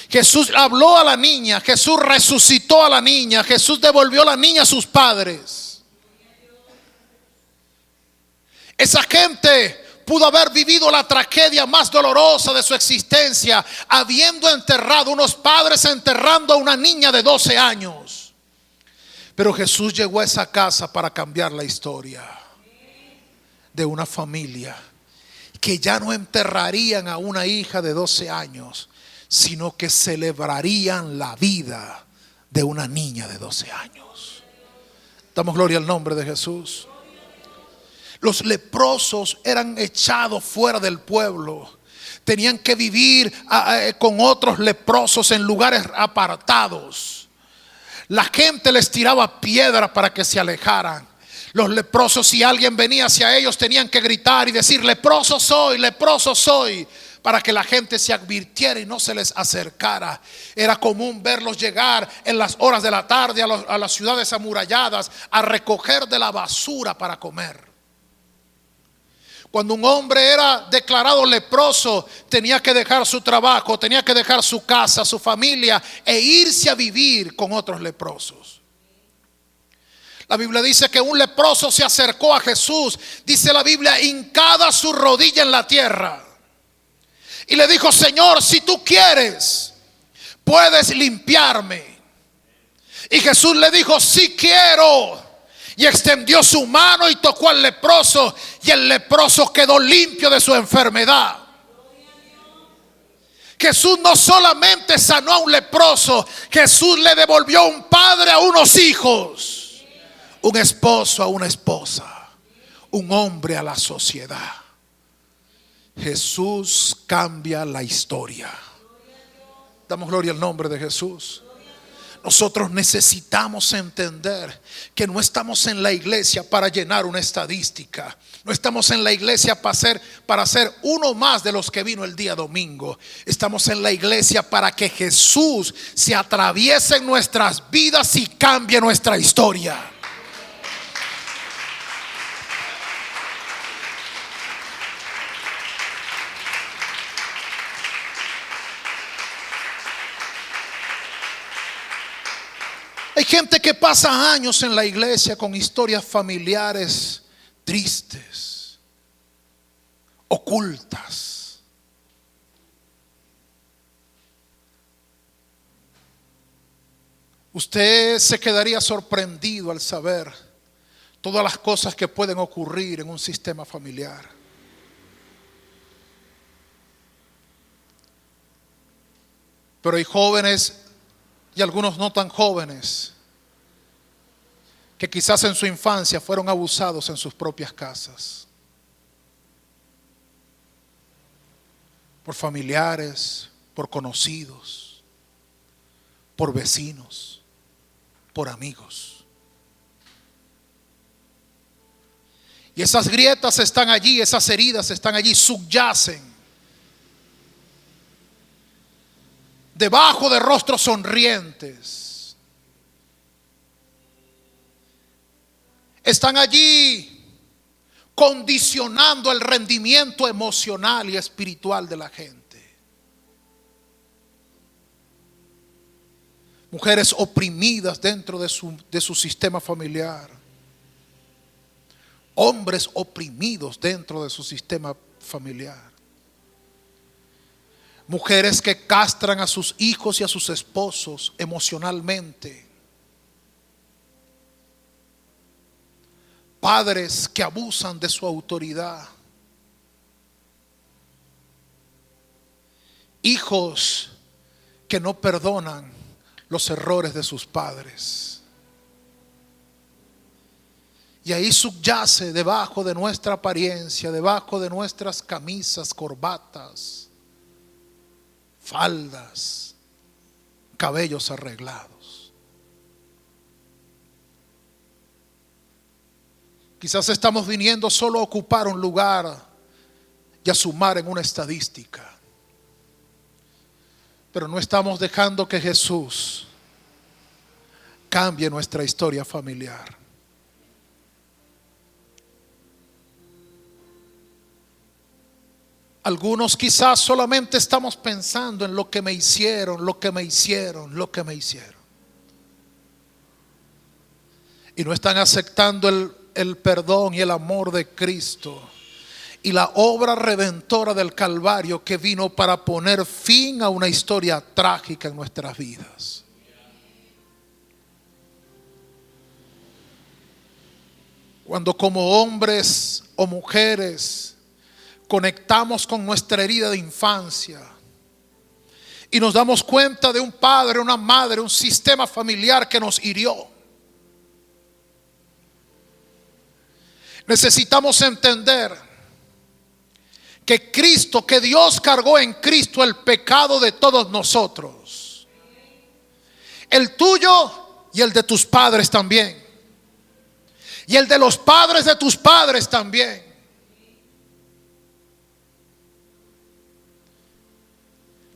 Jesús habló a la niña. Jesús resucitó a la niña. Jesús devolvió a la niña a sus padres. Esa gente pudo haber vivido la tragedia más dolorosa de su existencia, habiendo enterrado, unos padres enterrando a una niña de 12 años. Pero Jesús llegó a esa casa para cambiar la historia de una familia que ya no enterrarían a una hija de 12 años, sino que celebrarían la vida de una niña de 12 años. Damos gloria al nombre de Jesús. Los leprosos eran echados fuera del pueblo. Tenían que vivir con otros leprosos en lugares apartados. La gente les tiraba piedra para que se alejaran. Los leprosos, si alguien venía hacia ellos, tenían que gritar y decir: leproso soy, para que la gente se advirtiera y no se les acercara. Era común verlos llegar en las horas de la tarde a las ciudades amuralladas a recoger de la basura para comer. Cuando un hombre era declarado leproso, tenía que dejar su trabajo, tenía que dejar su casa, su familia, e irse a vivir con otros leprosos. La Biblia dice que un leproso se acercó a Jesús, dice la Biblia, hincada su rodilla en la tierra, y le dijo: Señor, si tú quieres, puedes limpiarme. Y Jesús le dijo: sí quiero. Y extendió su mano y tocó al leproso, y el leproso quedó limpio de su enfermedad. Jesús no solamente sanó a un leproso, Jesús le devolvió un padre a unos hijos, un esposo a una esposa, un hombre a la sociedad. Jesús cambia la historia. Damos gloria al nombre de Jesús. Nosotros necesitamos entender que no estamos en la iglesia para llenar una estadística. No estamos en la iglesia para ser uno más de los que vino el día domingo. Estamos en la iglesia para que Jesús se atraviese en nuestras vidas y cambie nuestra historia. Hay gente que pasa años en la iglesia con historias familiares tristes, ocultas. Usted se quedaría sorprendido al saber todas las cosas que pueden ocurrir en un sistema familiar. Pero hay jóvenes y algunos no tan jóvenes que quizás en su infancia fueron abusados en sus propias casas, por familiares, por conocidos, por vecinos, por amigos. Y esas grietas están allí, esas heridas están allí, subyacen debajo de rostros sonrientes. Están allí condicionando el rendimiento emocional y espiritual de la gente. Mujeres oprimidas dentro de su sistema familiar. Hombres oprimidos dentro de su sistema familiar. Mujeres que castran a sus hijos y a sus esposos emocionalmente. padres que abusan de su autoridad, hijos que no perdonan los errores de sus padres. Y ahí subyace debajo de nuestra apariencia, debajo de nuestras camisas, corbatas, faldas, cabellos arreglados. Quizás estamos viniendo solo a ocupar un lugar y a sumar en una estadística, pero no estamos dejando que Jesús cambie nuestra historia familiar. Algunos quizás solamente estamos pensando en lo que me hicieron, lo que me hicieron, lo que me hicieron. Y no están aceptando el perdón y el amor de Cristo y la obra redentora del Calvario, que vino para poner fin a una historia trágica en nuestras vidas. Cuando como hombres o mujeres conectamos con nuestra herida de infancia y nos damos cuenta de un padre, una madre, un sistema familiar que nos hirió, necesitamos entender que Cristo, que Dios cargó en Cristo el pecado de todos nosotros, el tuyo y el de tus padres también, y el de los padres de tus padres también.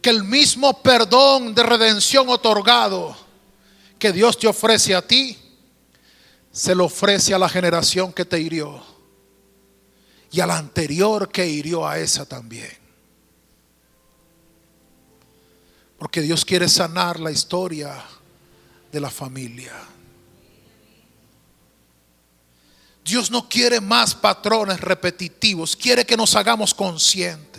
Que el mismo perdón de redención otorgado que Dios te ofrece a ti, se lo ofrece a la generación que te hirió y a la anterior que hirió a esa también. Porque Dios quiere sanar la historia de la familia. Dios no quiere más patrones repetitivos, quiere que nos hagamos conscientes.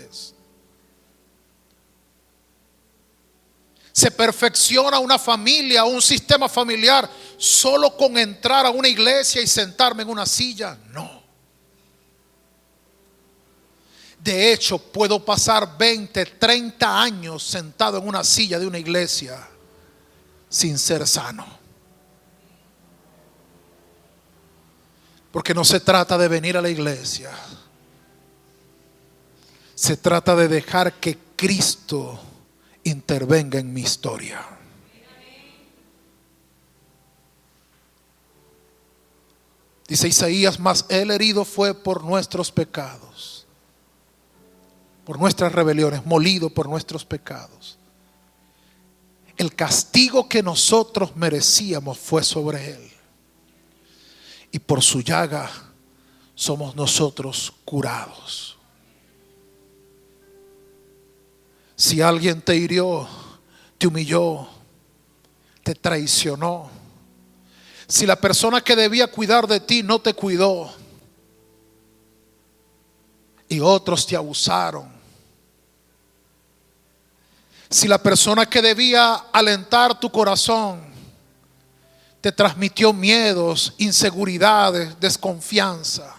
Se perfecciona una familia, un sistema familiar solo con entrar a una iglesia y sentarme en una silla. No. De hecho, puedo pasar 20, 30 años sentado en una silla de una iglesia sin ser sano. Porque no se trata de venir a la iglesia. Se trata de dejar que Cristo intervenga en mi historia. Dice Isaías: mas él herido fue por nuestros pecados, por nuestras rebeliones, molido por nuestros pecados. El castigo que nosotros merecíamos fue sobre él, y por su llaga somos nosotros curados. Si alguien te hirió, te humilló, te traicionó, si la persona que debía cuidar de ti no te cuidó y otros te abusaron, si la persona que debía alentar tu corazón te transmitió miedos, inseguridades, desconfianza,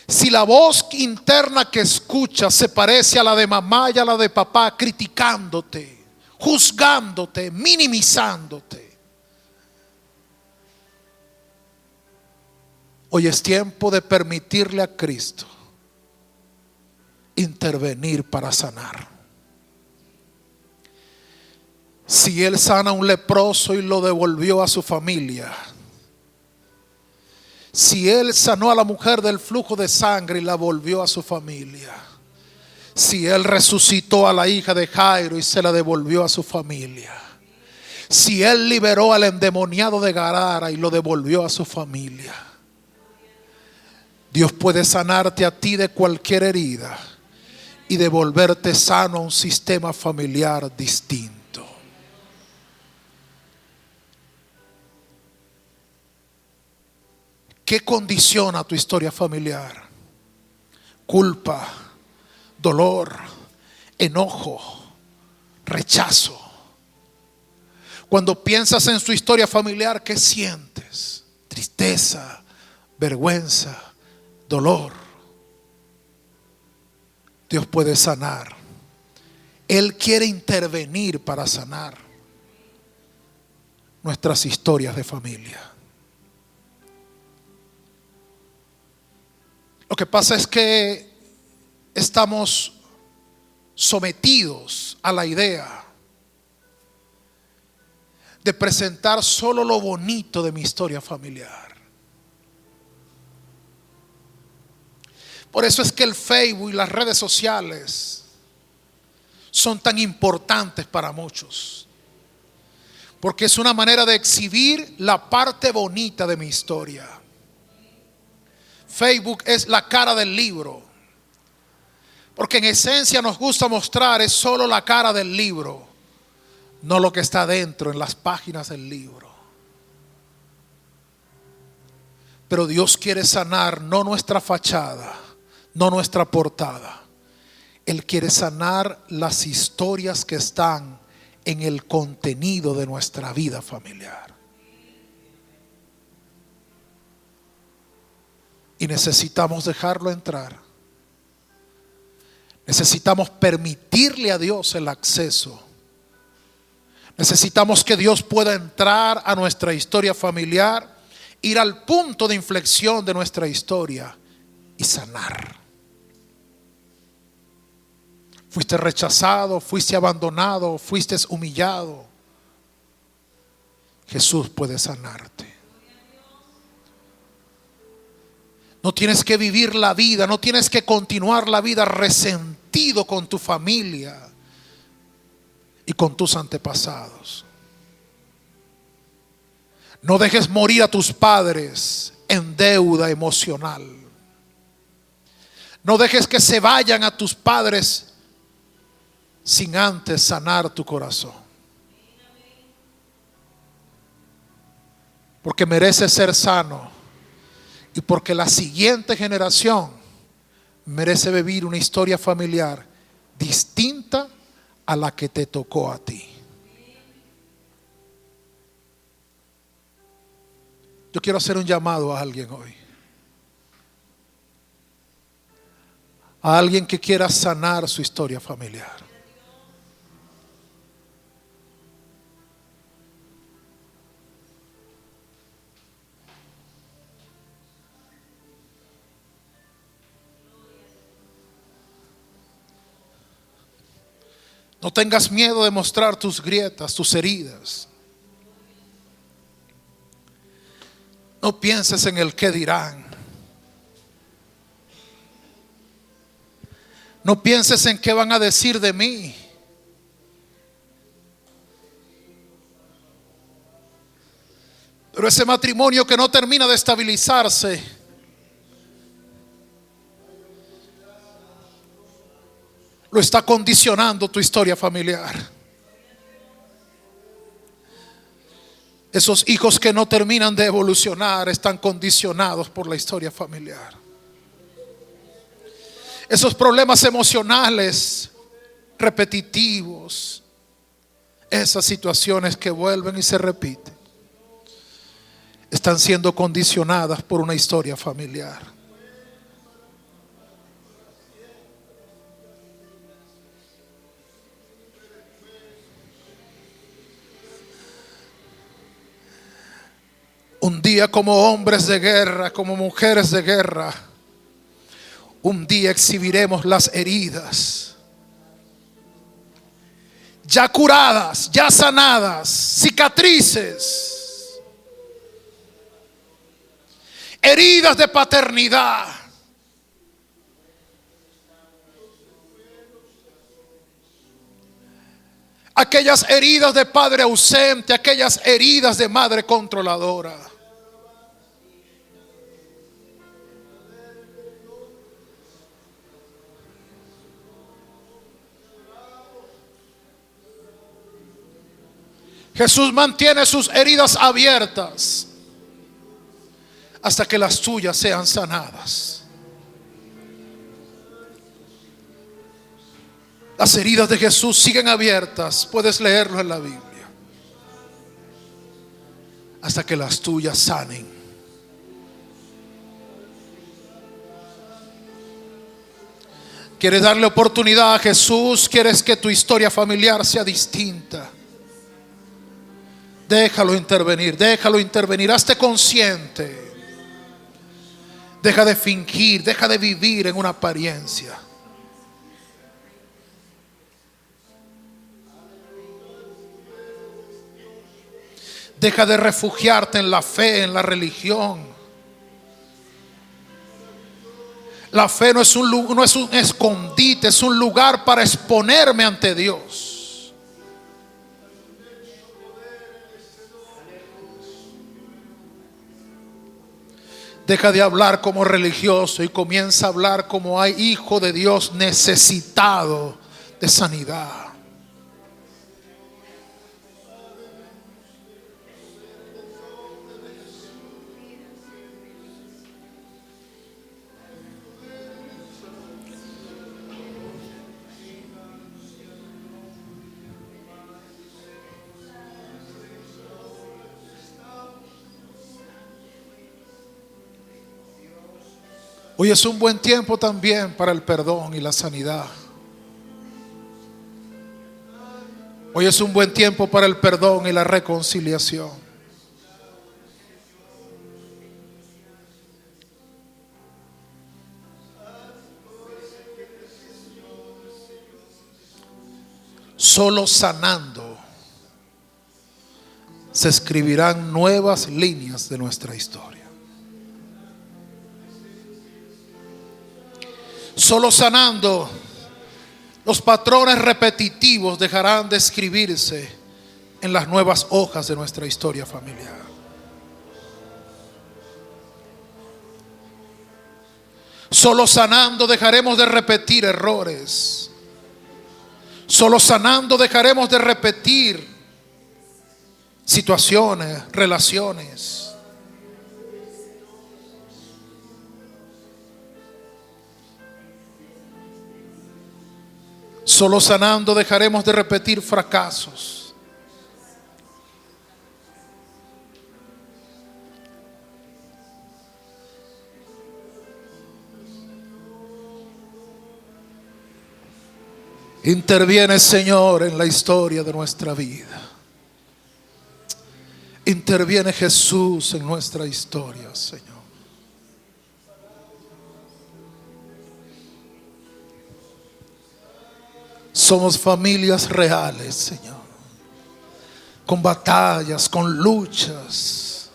si la voz interna que escuchas se parece a la de mamá y a la de papá, criticándote, juzgándote, minimizándote, hoy es tiempo de permitirle a Cristo intervenir para sanar. Si Él sana a un leproso y lo devolvió a su familia, si Él sanó a la mujer del flujo de sangre y la volvió a su familia, si Él resucitó a la hija de Jairo y se la devolvió a su familia, si Él liberó al endemoniado de Gadara y lo devolvió a su familia, Dios puede sanarte a ti de cualquier herida y devolverte sano a un sistema familiar distinto. ¿Qué condiciona tu historia familiar? Culpa, dolor, enojo, rechazo. Cuando piensas en su historia familiar, ¿qué sientes? tristeza, vergüenza, dolor. Dios puede sanar. Él quiere intervenir para sanar nuestras historias de familia. Lo que pasa es que estamos sometidos a la idea de presentar solo lo bonito de mi historia familiar. Por eso es que el Facebook y las redes sociales son tan importantes para muchos, porque es una manera de exhibir la parte bonita de mi historia. Facebook es la cara del libro, porque en esencia nos gusta mostrar es solo la cara del libro, no lo que está dentro en las páginas del libro. Pero Dios quiere sanar no nuestra fachada, no nuestra portada. Él quiere sanar las historias que están en el contenido de nuestra vida familiar. Y necesitamos dejarlo entrar. Necesitamos permitirle a Dios el acceso. Necesitamos que Dios pueda entrar a nuestra historia familiar, ir al punto de inflexión de nuestra historia y sanar. Fuiste rechazado, fuiste abandonado, fuiste humillado. Jesús puede sanarte. No tienes que vivir la vida, no tienes que continuar la vida resentido con tu familia y con tus antepasados. No dejes morir a tus padres en deuda emocional. No dejes que se vayan a tus padres sin antes sanar tu corazón. Porque mereces ser sano y porque la siguiente generación merece vivir una historia familiar distinta a la que te tocó a ti. Yo quiero hacer un llamado a alguien hoy. A alguien que quiera sanar su historia familiar. No tengas miedo de mostrar tus grietas, tus heridas. No pienses en el qué dirán. No pienses en qué van a decir de mí. Pero ese matrimonio que no termina de estabilizarse, lo está condicionando tu historia familiar. Esos hijos que no terminan de evolucionar están condicionados por la historia familiar. Esos problemas emocionales repetitivos, esas situaciones que vuelven y se repiten, están siendo condicionadas por una historia familiar. Un día como hombres de guerra, como mujeres de guerra, un día exhibiremos las heridas ya curadas, ya sanadas, cicatrices, heridas de paternidad, aquellas heridas de padre ausente, aquellas heridas de madre controladora. Jesús mantiene sus heridas abiertas hasta que las tuyas sean sanadas. Las heridas de Jesús siguen abiertas, puedes leerlo en la Biblia, hasta que las tuyas sanen. Quieres darle oportunidad a Jesús. Quieres que tu historia familiar sea distinta. Déjalo intervenir, déjalo intervenir. Hazte consciente. Deja de fingir, deja de vivir en una apariencia. Deja de refugiarte en la fe, en la religión. La fe no es un escondite, es un lugar para exponerme ante Dios. Deja de hablar como religioso y comienza a hablar como hay hijo de Dios necesitado de sanidad. Hoy es un buen tiempo también para el perdón y la sanidad. Hoy es un buen tiempo para el perdón y la reconciliación. Solo sanando se escribirán nuevas líneas de nuestra historia. Solo sanando los patrones repetitivos dejarán de escribirse en las nuevas hojas de nuestra historia familiar. Solo sanando dejaremos de repetir errores. Solo sanando dejaremos de repetir situaciones, relaciones. Solo sanando dejaremos de repetir fracasos. Interviene, Señor, en la historia de nuestra vida. Interviene Jesús en nuestra historia, Señor. Somos familias reales, Señor, con batallas, con luchas,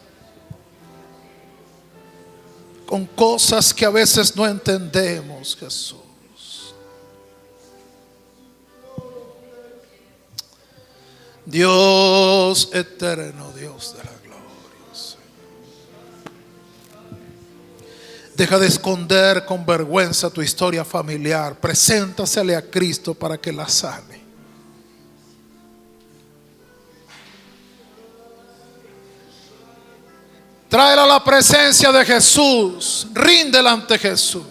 con cosas que a veces no entendemos, Jesús. Dios eterno, Dios de la gloria, Señor. Deja de esconder con vergüenza tu historia familiar. Preséntasele a Cristo para que la sane. Tráela a la presencia de Jesús. Ríndela ante Jesús.